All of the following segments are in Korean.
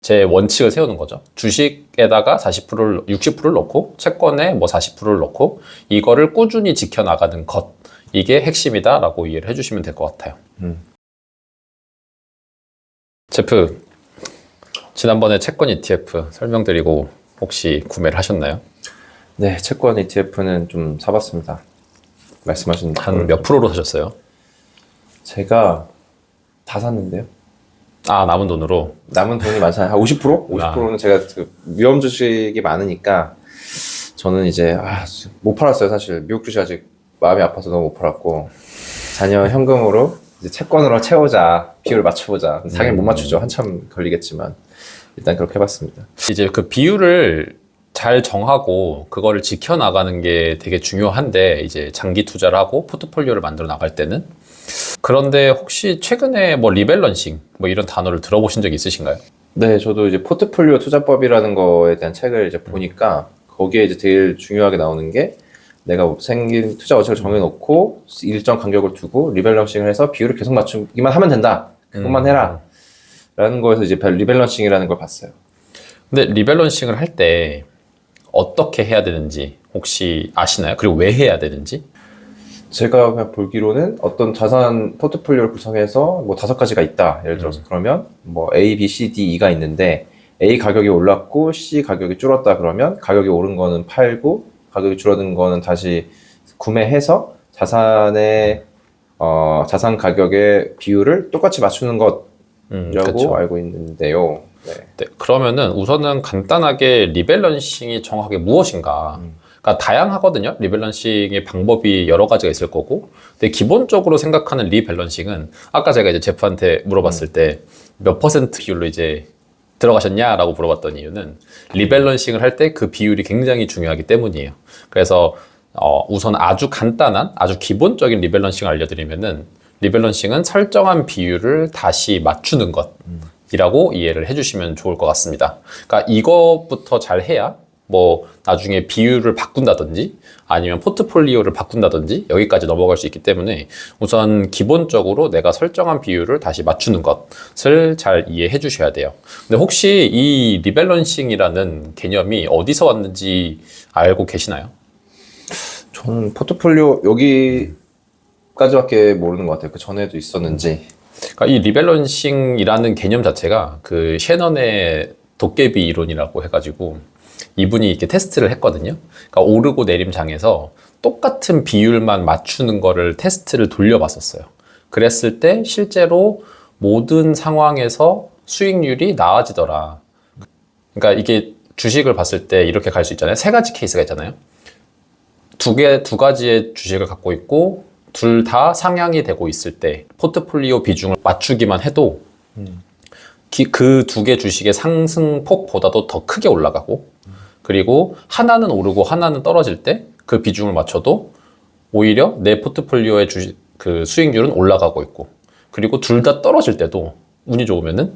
제 원칙을 세우는 거죠. 주식에다가 40%를, 60%를 넣고, 채권에 뭐 40%를 넣고, 이거를 꾸준히 지켜나가는 것. 이게 핵심이다라고 이해를 해주시면 될 것 같아요. 제프, 지난번에 채권 ETF 설명드리고 혹시 구매를 하셨나요? 네, 채권 ETF는 좀 사봤습니다. 말씀하신 한 몇 프로로 사셨어요? 제가 다 샀는데요. 아, 남은 돈으로? 남은 돈이 많잖아요. 한 50%? 50%는 제가 그 위험 주식이 많으니까 저는 이제 못 팔았어요. 사실 미국 주식 아직 마음이 아파서 너무 못 팔았고 자녀 현금으로 이제 채권으로 채우자, 비율을 맞춰보자. 당연히 못 맞추죠. 한참 걸리겠지만 일단 그렇게 해봤습니다. 이제 그 비율을 잘 정하고 그거를 지켜나가는 게 되게 중요한데, 이제 장기 투자를 하고 포트폴리오를 만들어 나갈 때는. 그런데 혹시 최근에 뭐 리밸런싱 뭐 이런 단어를 들어보신 적 있으신가요? 네, 저도 이제 포트폴리오 투자법이라는 거에 대한 책을 이제 보니까 거기에 이제 제일 중요하게 나오는 게 내가 생긴 투자 원칙을 정해놓고 일정 간격을 두고 리밸런싱을 해서 비율을 계속 맞추기만 하면 된다. 그것만 해라. 라는 거에서 이제 리밸런싱이라는 걸 봤어요. 근데 리밸런싱을 할 때 어떻게 해야 되는지 혹시 아시나요? 그리고 왜 해야 되는지? 제가 그냥 보기로는 어떤 자산 포트폴리오를 구성해서 뭐 5가지가 있다. 예를 들어서 그러면 뭐 A, B, C, D, E가 있는데 A 가격이 올랐고 C 가격이 줄었다 그러면 가격이 오른 거는 팔고 가격이 줄어든 거는 다시 구매해서 자산의 자산 가격의 비율을 똑같이 맞추는 것이라고 그쵸. 알고 있는데요. 네. 네, 그러면은 우선은 간단하게 리밸런싱이 정확하게 무엇인가. 그러니까 다양하거든요. 리밸런싱의 방법이 여러 가지가 있을 거고. 근데 기본적으로 생각하는 리밸런싱은 아까 제가 이제 제프한테 물어봤을 때 몇 퍼센트 비율로 이제 들어가셨냐라고 물어봤던 이유는 리밸런싱을 할 때 그 비율이 굉장히 중요하기 때문이에요. 그래서 우선 아주 간단한, 아주 기본적인 리밸런싱을 알려드리면은 리밸런싱은 설정한 비율을 다시 맞추는 것이라고 이해를 해주시면 좋을 것 같습니다. 그러니까 이것부터 잘 해야 뭐 나중에 비율을 바꾼다든지 아니면 포트폴리오를 바꾼다든지 여기까지 넘어갈 수 있기 때문에 우선 기본적으로 내가 설정한 비율을 다시 맞추는 것을 잘 이해해 주셔야 돼요. 근데 혹시 이 리밸런싱이라는 개념이 어디서 왔는지 알고 계시나요? 저는 포트폴리오 여기까지밖에 모르는 것 같아요. 그 전에도 있었는지. 그러니까 이 리밸런싱이라는 개념 자체가 그 셰넌의 도깨비 이론이라고 해가지고 이분이 이렇게 테스트를 했거든요. 그러니까 오르고 내림 장에서 똑같은 비율만 맞추는 거를 테스트를 돌려봤었어요. 그랬을 때 실제로 모든 상황에서 수익률이 나아지더라. 그러니까 이게 주식을 봤을 때 이렇게 갈 수 있잖아요. 3가지 케이스가 있잖아요. 두 가지의 주식을 갖고 있고 둘 다 상향이 되고 있을 때 포트폴리오 비중을 맞추기만 해도 그 2개 주식의 상승폭보다도 더 크게 올라가고, 그리고 하나는 오르고 하나는 떨어질 때 그 비중을 맞춰도 오히려 내 포트폴리오의 그 수익률은 올라가고 있고, 그리고 둘 다 떨어질 때도 운이 좋으면은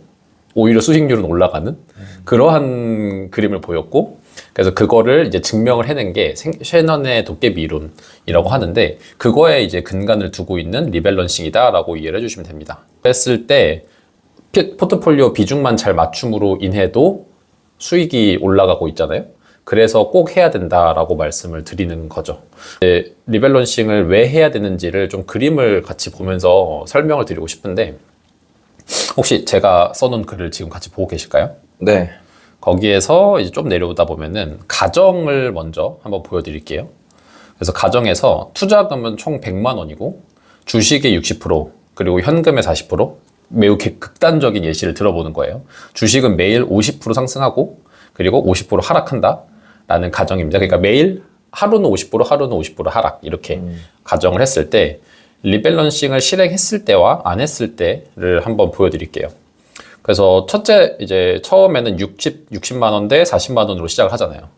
오히려 수익률은 올라가는 그러한 그림을 보였고, 그래서 그거를 이제 증명을 해낸 게 셰넌의 도깨비 이론이라고 하는데, 그거에 이제 근간을 두고 있는 리밸런싱이다라고 이해를 해주시면 됩니다. 그랬을 때 포트폴리오 비중만 잘 맞춤으로 인해도 수익이 올라가고 있잖아요. 그래서 꼭 해야 된다라고 말씀을 드리는 거죠. 리밸런싱을 왜 해야 되는지를 좀 그림을 같이 보면서 설명을 드리고 싶은데, 혹시 제가 써놓은 글을 지금 같이 보고 계실까요? 네. 거기에서 이제 좀 내려오다 보면은 가정을 먼저 한번 보여드릴게요. 그래서 가정에서 투자금은 총 100만 원이고 주식의 60%, 그리고 현금의 40%, 매우 극단적인 예시를 들어보는 거예요. 주식은 매일 50% 상승하고 그리고 50% 하락한다 라는 가정입니다. 그러니까 매일 하루는 50%, 하루는 50% 하락, 이렇게 가정을 했을 때 리밸런싱을 실행했을 때와 안 했을 때를 한번 보여드릴게요. 그래서 첫째, 이제 처음에는 60만 원 대 40만 원으로 시작을 하잖아요.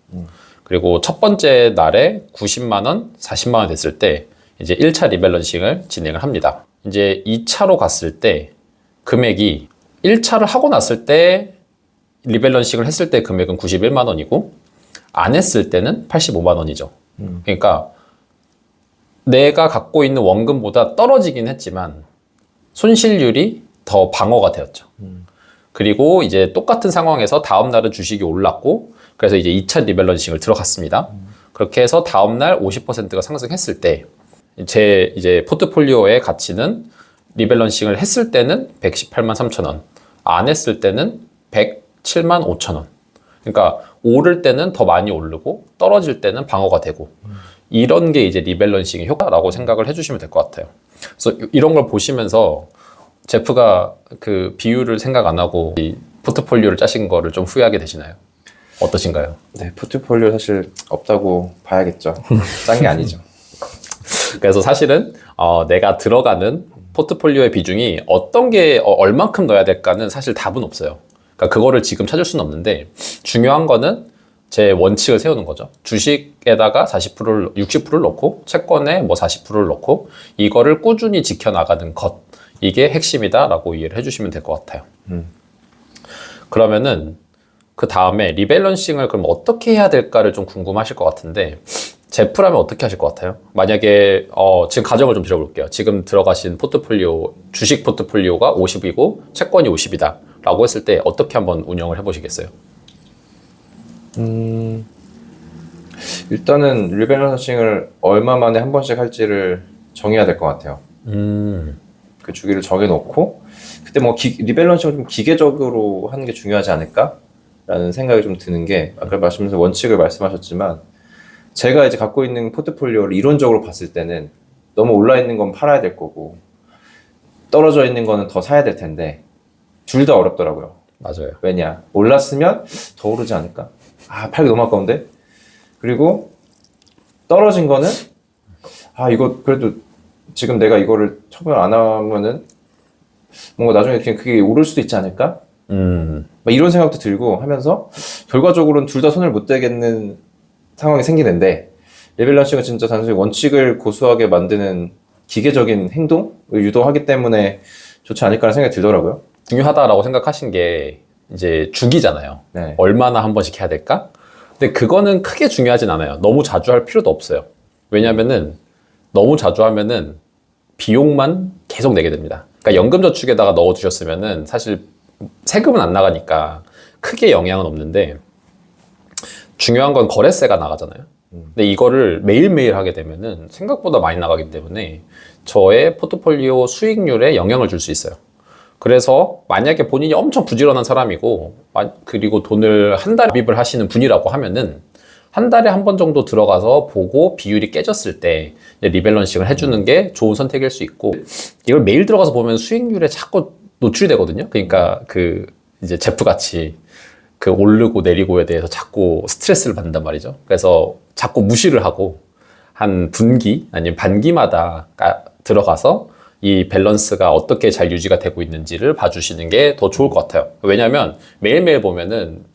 그리고 첫 번째 날에 90만 원, 40만 원 됐을 때 이제 1차 리밸런싱을 진행을 합니다. 이제 2차로 갔을 때 금액이 1차를 하고 났을 때 리밸런싱을 했을 때 금액은 91만 원이고 안 했을 때는 85만 원이죠. 그러니까 내가 갖고 있는 원금보다 떨어지긴 했지만 손실률이 더 방어가 되었죠. 그리고 이제 똑같은 상황에서 다음 날은 주식이 올랐고 그래서 이제 2차 리밸런싱을 들어갔습니다. 그렇게 해서 다음 날 50%가 상승했을 때 제 이제 포트폴리오의 가치는 리밸런싱을 했을 때는 118만 3천 원, 안 했을 때는 107만 5천 원. 그러니까 오를 때는 더 많이 오르고 떨어질 때는 방어가 되고 이런 게 이제 리밸런싱의 효과라고 생각을 해주시면 될 것 같아요. 그래서 이런 걸 보시면서 제프가 그 비율을 생각 안 하고 이 포트폴리오를 짜신 거를 좀 후회하게 되시나요? 어떠신가요? 네, 포트폴리오 사실 없다고 봐야겠죠. 짠 게 아니죠. 그래서 사실은 내가 들어가는 포트폴리오의 비중이 어떤 게 얼만큼 넣어야 될까는 사실 답은 없어요. 그러니까 그거를 지금 찾을 수는 없는데 중요한 거는 제 원칙을 세우는 거죠. 주식에다가 40%를 60%를 넣고 채권에 뭐 40%를 넣고 이거를 꾸준히 지켜나가는 것 이게 핵심이다라고 이해를 해주시면 될 것 같아요. 그러면은 그 다음에 리밸런싱을 그럼 어떻게 해야 될까를 좀 궁금하실 것 같은데 제프라면 어떻게 하실 것 같아요? 만약에 지금 가정을 좀 드려볼게요. 지금 들어가신 포트폴리오 주식 포트폴리오가 50이고 채권이 50이다 라고 했을 때 어떻게 한번 운영을 해보시겠어요? 일단은 리밸런싱을 얼마 만에 한 번씩 할지를 정해야 될 것 같아요. 그 주기를 정해놓고 그때 뭐 리밸런싱을 좀 기계적으로 하는 게 중요하지 않을까라는 생각이 좀 드는 게 아까 말씀하신 원칙을 말씀하셨지만 제가 이제 갖고 있는 포트폴리오를 이론적으로 봤을 때는 너무 올라 있는 건 팔아야 될 거고 떨어져 있는 거는 더 사야 될 텐데 둘 다 어렵더라고요. 맞아요. 왜냐? 올랐으면 더 오르지 않을까? 아, 팔기 너무 아까운데? 그리고 떨어진 거는 이거 그래도 지금 내가 이거를 처분 안 하면은 뭔가 나중에 그냥 그게 오를 수도 있지 않을까? 막 이런 생각도 들고 하면서 결과적으로는 둘 다 손을 못 대겠는 상황이 생기는데 리밸런싱은 진짜 단순히 원칙을 고수하게 만드는 기계적인 행동을 유도하기 때문에 좋지 않을까라는 생각이 들더라고요. 중요하다라고 생각하신 게 이제 주기잖아요. 네. 얼마나 한 번씩 해야 될까? 근데 그거는 크게 중요하진 않아요. 너무 자주 할 필요도 없어요. 왜냐면은 너무 자주 하면은 비용만 계속 내게 됩니다. 그러니까 연금저축에다가 넣어두셨으면은 사실 세금은 안 나가니까 크게 영향은 없는데 중요한 건 거래세가 나가잖아요. 근데 이거를 매일매일 하게 되면은 생각보다 많이 나가기 때문에 저의 포트폴리오 수익률에 영향을 줄 수 있어요. 그래서 만약에 본인이 엄청 부지런한 사람이고 그리고 돈을 한 달에 납입을 하시는 분이라고 하면은 한 달에 한 번 정도 들어가서 보고 비율이 깨졌을 때 리밸런싱을 해주는 게 좋은 선택일 수 있고 이걸 매일 들어가서 보면 수익률에 자꾸 노출이 되거든요. 그러니까 그 이제 제프 같이 그 오르고 내리고에 대해서 자꾸 스트레스를 받는단 말이죠. 그래서 자꾸 무시를 하고 한 분기 아니면 반기마다 들어가서 이 밸런스가 어떻게 잘 유지가 되고 있는지를 봐주시는 게 더 좋을 것 같아요. 왜냐하면 매일매일 보면은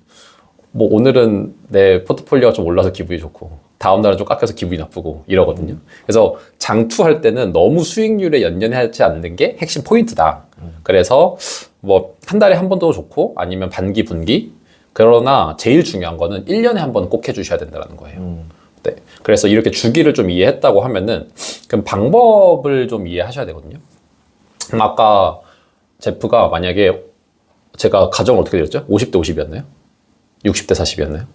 뭐 오늘은 내 포트폴리오가 좀 올라서 기분이 좋고 다음 날은 좀 깎여서 기분이 나쁘고 이러거든요. 그래서 장투할 때는 너무 수익률에 연연하지 않는 게 핵심 포인트다. 그래서 뭐 한 달에 한 번도 좋고 아니면 반기 분기 그러나 제일 중요한 거는 1년에 한 번 꼭 해주셔야 된다는 거예요. 네. 그래서 이렇게 주기를 좀 이해했다고 하면은 그럼 방법을 좀 이해하셔야 되거든요. 아까 제프가 만약에 제가 가정을 어떻게 드렸죠? 50대 50이었나요? 60대 40이었나요?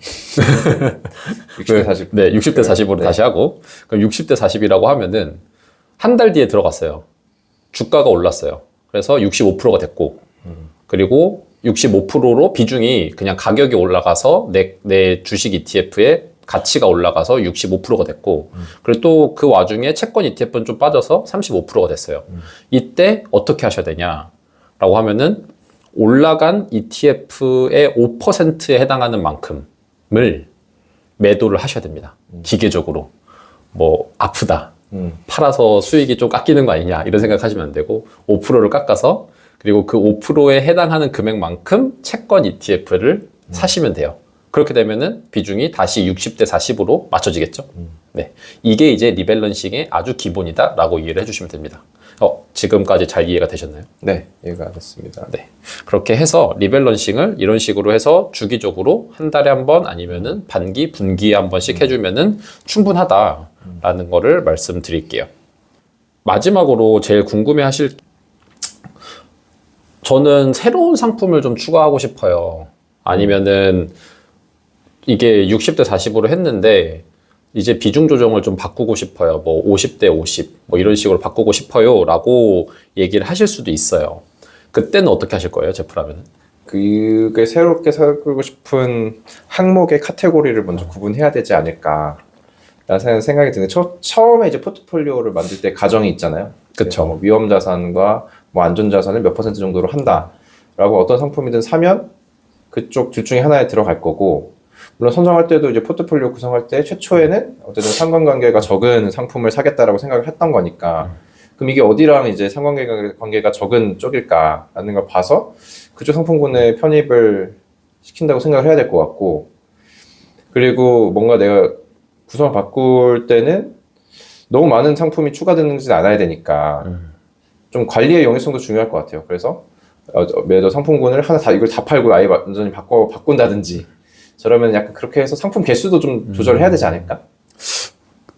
60대 40. 네, 60대 40으로 네. 다시 하고 그럼 60대 40이라고 하면은 한 달 뒤에 들어갔어요. 주가가 올랐어요. 그래서 65%가 됐고 그리고 65%로 비중이 그냥 가격이 올라가서 내 주식 ETF의 가치가 올라가서 65%가 됐고 그리고 또 그 와중에 채권 ETF는 좀 빠져서 35%가 됐어요. 이때 어떻게 하셔야 되냐라고 하면은 올라간 ETF의 5%에 해당하는 만큼을 매도를 하셔야 됩니다. 기계적으로 뭐 아프다 팔아서 수익이 좀 깎이는 거 아니냐 이런 생각하시면 안 되고 5%를 깎아서 그리고 그 5%에 해당하는 금액만큼 채권 ETF를 사시면 돼요. 그렇게 되면은 비중이 다시 60대 40으로 맞춰지겠죠. 네, 이게 이제 리밸런싱의 아주 기본이다라고 이해를 해주시면 됩니다. 지금까지 잘 이해가 되셨나요? 네, 이해가 됐습니다. 네, 그렇게 해서 리밸런싱을 이런 식으로 해서 주기적으로 한 달에 한 번 아니면은 반기, 분기에 한 번씩 해주면은 충분하다라는 거를 말씀드릴게요. 마지막으로 제일 궁금해하실 저는 새로운 상품을 좀 추가하고 싶어요. 아니면은 이게 60대 40으로 했는데 이제 비중 조정을 좀 바꾸고 싶어요. 뭐 50대 50, 뭐 이런 식으로 바꾸고 싶어요. 라고 얘기를 하실 수도 있어요. 그때는 어떻게 하실 거예요, 제프라면은? 그게 새롭게 살고 싶은 항목의 카테고리를 먼저 구분해야 되지 않을까 라는 생각이 드는데 처음에 이제 포트폴리오를 만들 때 가정이 있잖아요. 그쵸. 뭐 위험 자산과 뭐 안전 자산을 몇 퍼센트 정도로 한다라고 어떤 상품이든 사면 그쪽 둘 중에 하나에 들어갈 거고, 물론 선정할 때도 이제 포트폴리오 구성할 때 최초에는 어쨌든 상관관계가 적은 상품을 사겠다라고 생각을 했던 거니까, 그럼 이게 어디랑 이제 상관관계가 적은 쪽일까라는 걸 봐서 그쪽 상품군에 편입을 시킨다고 생각을 해야 될 것 같고, 그리고 뭔가 내가 구성을 바꿀 때는 너무 많은 상품이 추가되는지 않아야 되니까 좀 관리의 용이성도 중요할 것 같아요. 그래서 매도 상품군을 하나 다 이걸 다 팔고 아예 완전히 바꾼다든지, 저러면 약간 그렇게 해서 상품 개수도 좀 조절을 해야 되지 않을까?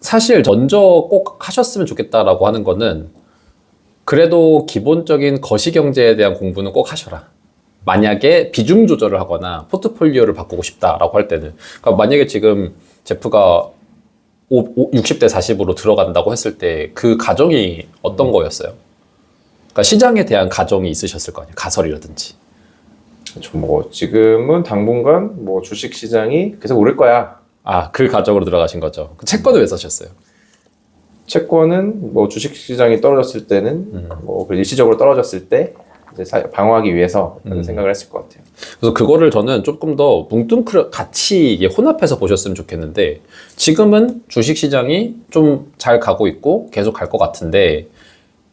사실 먼저 꼭 하셨으면 좋겠다라고 하는 거는 그래도 기본적인 거시경제에 대한 공부는 꼭 하셔라. 만약에 비중 조절을 하거나 포트폴리오를 바꾸고 싶다라고 할 때는, 그러니까 만약에 지금 제프가 60대 40으로 들어간다고 했을 때 그 가정이 어떤 거였어요? 그러니까 시장에 대한 가정이 있으셨을 거 아니에요. 가설이라든지. 그렇죠. 뭐 지금은 당분간 뭐 주식 시장이 계속 오를 거야. 아, 그 가정으로 들어가신 거죠. 그 채권을 왜 쓰셨어요? 채권은 뭐 주식 시장이 떨어졌을 때는 뭐 일시적으로 떨어졌을 때 이제 방어하기 위해서 그런 생각을 했을 것 같아요. 그래서 그거를 저는 조금 더 같이 이게 혼합해서 보셨으면 좋겠는데, 지금은 주식 시장이 좀 잘 가고 있고 계속 갈 것 같은데,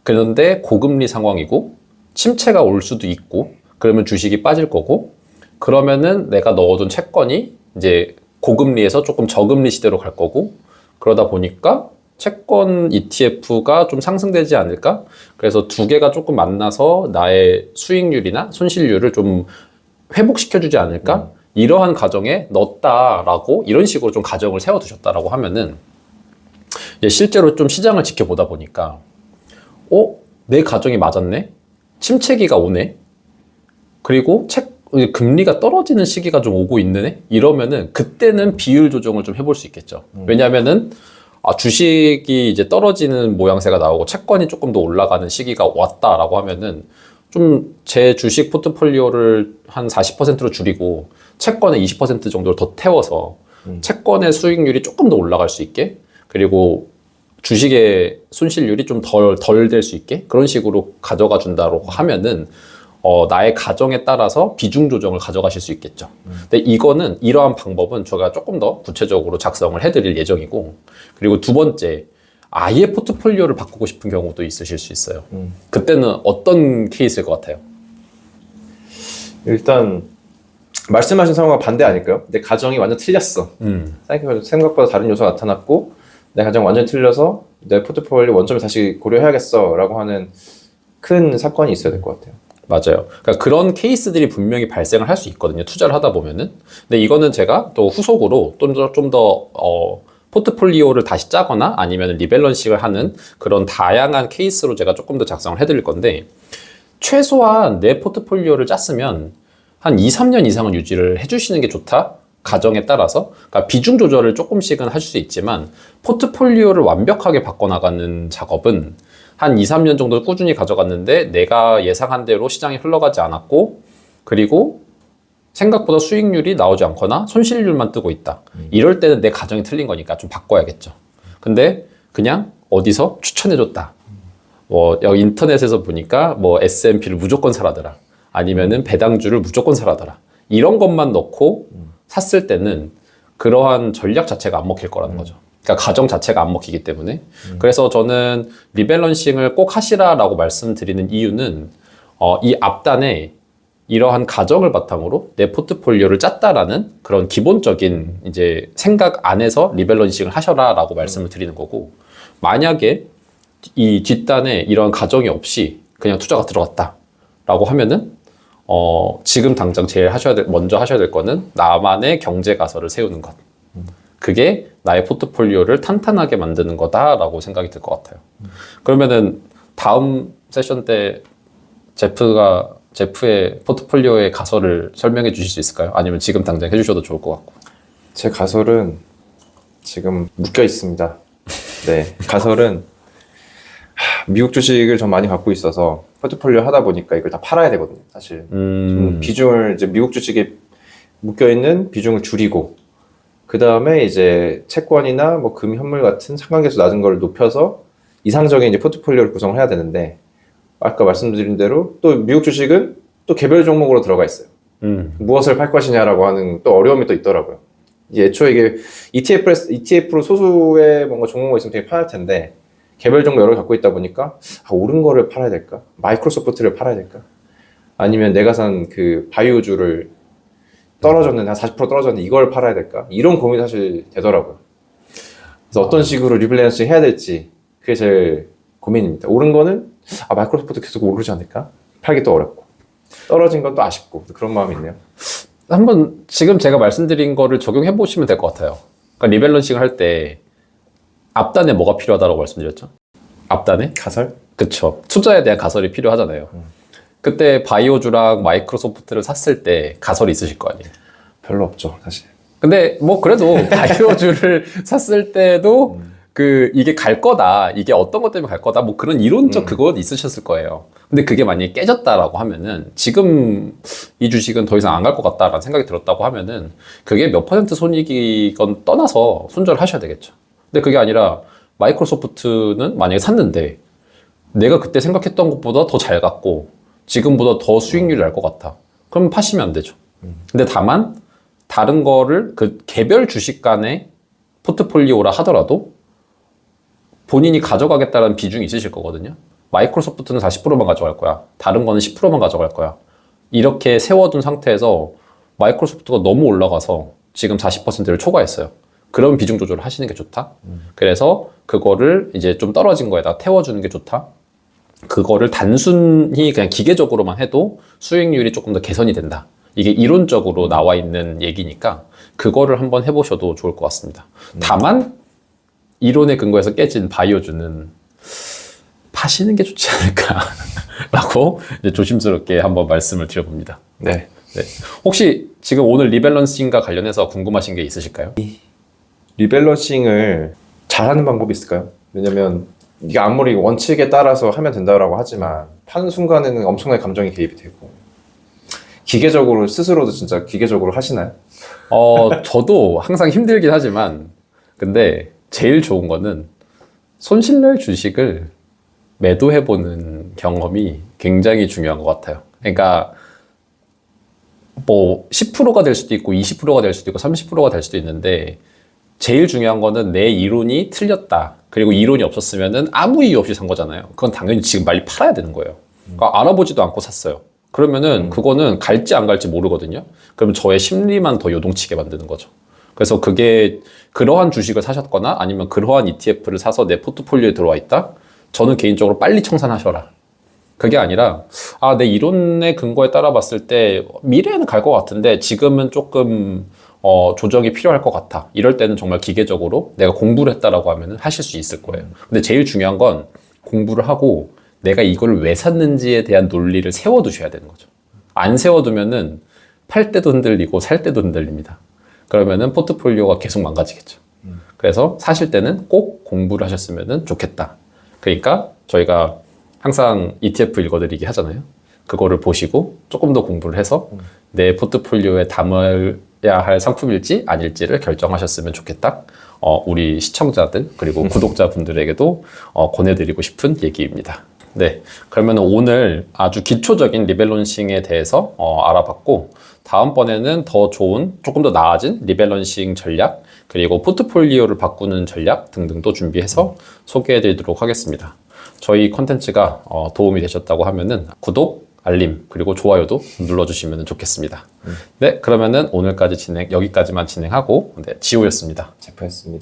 그런데 고금리 상황이고 침체가 올 수도 있고, 그러면 주식이 빠질 거고, 그러면은 내가 넣어둔 채권이 이제 고금리에서 조금 저금리 시대로 갈 거고, 그러다 보니까 채권 ETF가 좀 상승되지 않을까? 그래서 두 개가 조금 만나서 나의 수익률이나 손실률을 좀 회복시켜주지 않을까? 이러한 가정에 넣었다라고 이런 식으로 좀 가정을 세워두셨다라고 하면은, 실제로 좀 시장을 지켜보다 보니까 내 가정이 맞았네? 침체기가 오네? 그리고 금리가 떨어지는 시기가 좀 오고 있네? 이러면은 그때는 비율 조정을 좀 해볼 수 있겠죠. 왜냐면은 주식이 이제 떨어지는 모양새가 나오고 채권이 조금 더 올라가는 시기가 왔다라고 하면은 좀 제 주식 포트폴리오를 한 40%로 줄이고 채권에 20% 정도를 더 태워서 채권의 수익률이 조금 더 올라갈 수 있게, 그리고 주식의 손실률이 좀 덜 될 수 있게 그런 식으로 가져가 준다고 하면은 나의 가정에 따라서 비중 조정을 가져가실 수 있겠죠. 근데 이러한 방법은 제가 조금 더 구체적으로 작성을 해드릴 예정이고, 그리고 두 번째, 아예 포트폴리오를 바꾸고 싶은 경우도 있으실 수 있어요. 그때는 어떤 케이스일 것 같아요? 일단 말씀하신 상황과 반대 아닐까요? 내 가정이 완전 틀렸어. 생각보다 다른 요소가 나타났고 내 가정 완전히 틀려서 내 포트폴리오 원점을 다시 고려해야겠어 라고 하는 큰 사건이 있어야 될 것 같아요. 맞아요. 그러니까 그런 케이스들이 분명히 발생을 할 수 있거든요. 투자를 하다 보면은. 근데 이거는 제가 또 후속으로 좀 더 포트폴리오를 다시 짜거나 아니면 리밸런싱을 하는 그런 다양한 케이스로 제가 조금 더 작성을 해드릴 건데, 최소한 내 포트폴리오를 짰으면 한 2, 3년 이상은 유지를 해주시는 게 좋다? 가정에 따라서. 그러니까 비중 조절을 조금씩은 할 수 있지만 포트폴리오를 완벽하게 바꿔나가는 작업은 한 2, 3년 정도 꾸준히 가져갔는데 내가 예상한 대로 시장이 흘러가지 않았고, 그리고 생각보다 수익률이 나오지 않거나 손실률만 뜨고 있다. 이럴 때는 내 가정이 틀린 거니까 좀 바꿔야겠죠. 근데 그냥 어디서 추천해줬다. 여기 인터넷에서 보니까 S&P를 무조건 사라더라. 아니면은 배당주를 무조건 사라더라. 이런 것만 넣고 샀을 때는 그러한 전략 자체가 안 먹힐 거라는 거죠. 그러니까 가정 자체가 안 먹히기 때문에. 그래서 저는 리밸런싱을 꼭 하시라라고 말씀드리는 이유는 이 앞단에 이러한 가정을 바탕으로 내 포트폴리오를 짰다라는 그런 기본적인 이제 생각 안에서 리밸런싱을 하셔라라고 말씀을 드리는 거고, 만약에 이 뒷단에 이런 가정이 없이 그냥 투자가 들어갔다라고 하면은 지금 당장 먼저 하셔야 될 거는 나만의 경제 가설을 세우는 것. 그게 나의 포트폴리오를 탄탄하게 만드는 거다라고 생각이 들 것 같아요. 그러면은 다음 세션 때 제프의 포트폴리오의 가설을 설명해 주실 수 있을까요? 아니면 지금 당장 해주셔도 좋을 것 같고. 제 가설은 지금 묶여 있습니다. 네, 가설은 미국 주식을 좀 많이 갖고 있어서 포트폴리오 하다 보니까 이걸 다 팔아야 되거든요. 사실 좀 비중을 이제 미국 주식에 묶여 있는 비중을 줄이고 그 다음에 이제 채권이나 뭐 금, 현물 같은 상관계수 낮은 걸 높여서 이상적인 이제 포트폴리오를 구성을 해야 되는데 아까 말씀드린 대로 또 미국 주식은 또 개별 종목으로 들어가 있어요. 무엇을 팔 것이냐라고 하는 또 어려움이 또 있더라고요. 애초에 이게 ETF로 소수의 뭔가 종목이 있으면 되게 편할 텐데 개별 종목 여러 개 갖고 있다 보니까 오른 거를 팔아야 될까? 마이크로소프트를 팔아야 될까? 아니면 내가 산 그 바이오주를 떨어졌는데 한 40% 떨어졌는데 이걸 팔아야 될까? 이런 고민이 사실 되더라고요. 그래서 어떤 식으로 리밸런싱 해야 될지 그게 제일 고민입니다. 오른 거는 마이크로소프트 계속 오르지 않을까? 팔기 또 어렵고 떨어진 건 또 아쉽고 그런 마음이 있네요. 한번 지금 제가 말씀드린 거를 적용해 보시면 될 것 같아요. 그러니까 리밸런싱을 할 때 앞단에 뭐가 필요하다고 말씀드렸죠? 앞단에? 가설? 그쵸. 투자에 대한 가설이 필요하잖아요. 그때 바이오주랑 마이크로소프트를 샀을 때 가설이 있으실 거 아니에요? 별로 없죠, 사실. 근데 뭐 그래도 바이오주를 샀을 때도 이게 갈 거다. 이게 어떤 것 때문에 갈 거다. 뭐 그런 이론적 그건 있으셨을 거예요. 근데 그게 만약에 깨졌다라고 하면은 지금 이 주식은 더 이상 안 갈 것 같다라는 생각이 들었다고 하면은 그게 몇 퍼센트 손익이건 떠나서 손절을 하셔야 되겠죠. 근데 그게 아니라 마이크로소프트는 만약에 샀는데 내가 그때 생각했던 것보다 더 잘 갔고 지금보다 더 수익률이 날 것 같아. 그럼 파시면 안 되죠. 근데 다만 다른 거를 그 개별 주식 간의 포트폴리오라 하더라도 본인이 가져가겠다는 비중이 있으실 거거든요. 마이크로소프트는 40%만 가져갈 거야. 다른 거는 10%만 가져갈 거야. 이렇게 세워둔 상태에서 마이크로소프트가 너무 올라가서 지금 40%를 초과했어요. 그런 비중 조절을 하시는 게 좋다. 그래서 그거를 이제 좀 떨어진 거에다 태워주는 게 좋다. 그거를 단순히 그냥 기계적으로만 해도 수익률이 조금 더 개선이 된다. 이게 이론적으로 나와 있는 얘기니까 그거를 한번 해보셔도 좋을 것 같습니다. 다만 이론에 근거해서 깨진 바이오주는 파시는 게 좋지 않을까라고 이제 조심스럽게 한번 말씀을 드려봅니다. 네. 네. 혹시 지금 오늘 리밸런싱과 관련해서 궁금하신 게 있으실까요? 리밸런싱을 잘하는 방법이 있을까요? 왜냐면 이게 아무리 원칙에 따라서 하면 된다고 하지만 파는 순간에는 엄청나게 감정이 개입이 되고 기계적으로 스스로도 진짜 기계적으로 하시나요? 저도 항상 힘들긴 하지만 근데 제일 좋은 거는 손실날 주식을 매도해보는 경험이 굉장히 중요한 것 같아요. 그러니까 뭐 10%가 될 수도 있고 20%가 될 수도 있고 30%가 될 수도 있는데 제일 중요한 거는 내 이론이 틀렸다. 그리고 이론이 없었으면은 아무 이유 없이 산 거잖아요. 그건 당연히 지금 빨리 팔아야 되는 거예요. 그러니까 알아보지도 않고 샀어요. 그러면은 그거는 갈지 안 갈지 모르거든요. 그러면 저의 심리만 더 요동치게 만드는 거죠. 그래서 그게 그러한 주식을 사셨거나 아니면 그러한 ETF를 사서 내 포트폴리오에 들어와 있다? 저는 개인적으로 빨리 청산하셔라. 그게 아니라 내 이론의 근거에 따라 봤을 때 미래에는 갈 것 같은데 지금은 조금 조정이 필요할 것 같아. 이럴 때는 정말 기계적으로 내가 공부를 했다라고 하면 하실 수 있을 거예요. 근데 제일 중요한 건 공부를 하고 내가 이걸 왜 샀는지에 대한 논리를 세워두셔야 되는 거죠. 안 세워두면은 팔 때도 흔들리고 살 때도 흔들립니다. 그러면은 포트폴리오가 계속 망가지겠죠. 그래서 사실 때는 꼭 공부를 하셨으면 좋겠다. 그러니까 저희가 항상 ETF 읽어드리기 하잖아요. 그거를 보시고 조금 더 공부를 해서 내 포트폴리오에 담아야 할 상품일지 아닐지를 결정하셨으면 좋겠다. 우리 시청자들 그리고 구독자분들에게도 권해드리고 싶은 얘기입니다. 네, 그러면 오늘 아주 기초적인 리밸런싱에 대해서 알아봤고 다음번에는 더 좋은, 조금 더 나아진 리밸런싱 전략 그리고 포트폴리오를 바꾸는 전략 등등도 준비해서 소개해드리도록 하겠습니다. 저희 컨텐츠가 도움이 되셨다고 하면은 구독, 알림 그리고 좋아요도 눌러주시면 좋겠습니다. 네, 그러면은 오늘까지 여기까지만 진행하고 지호였습니다. 제프였습니다.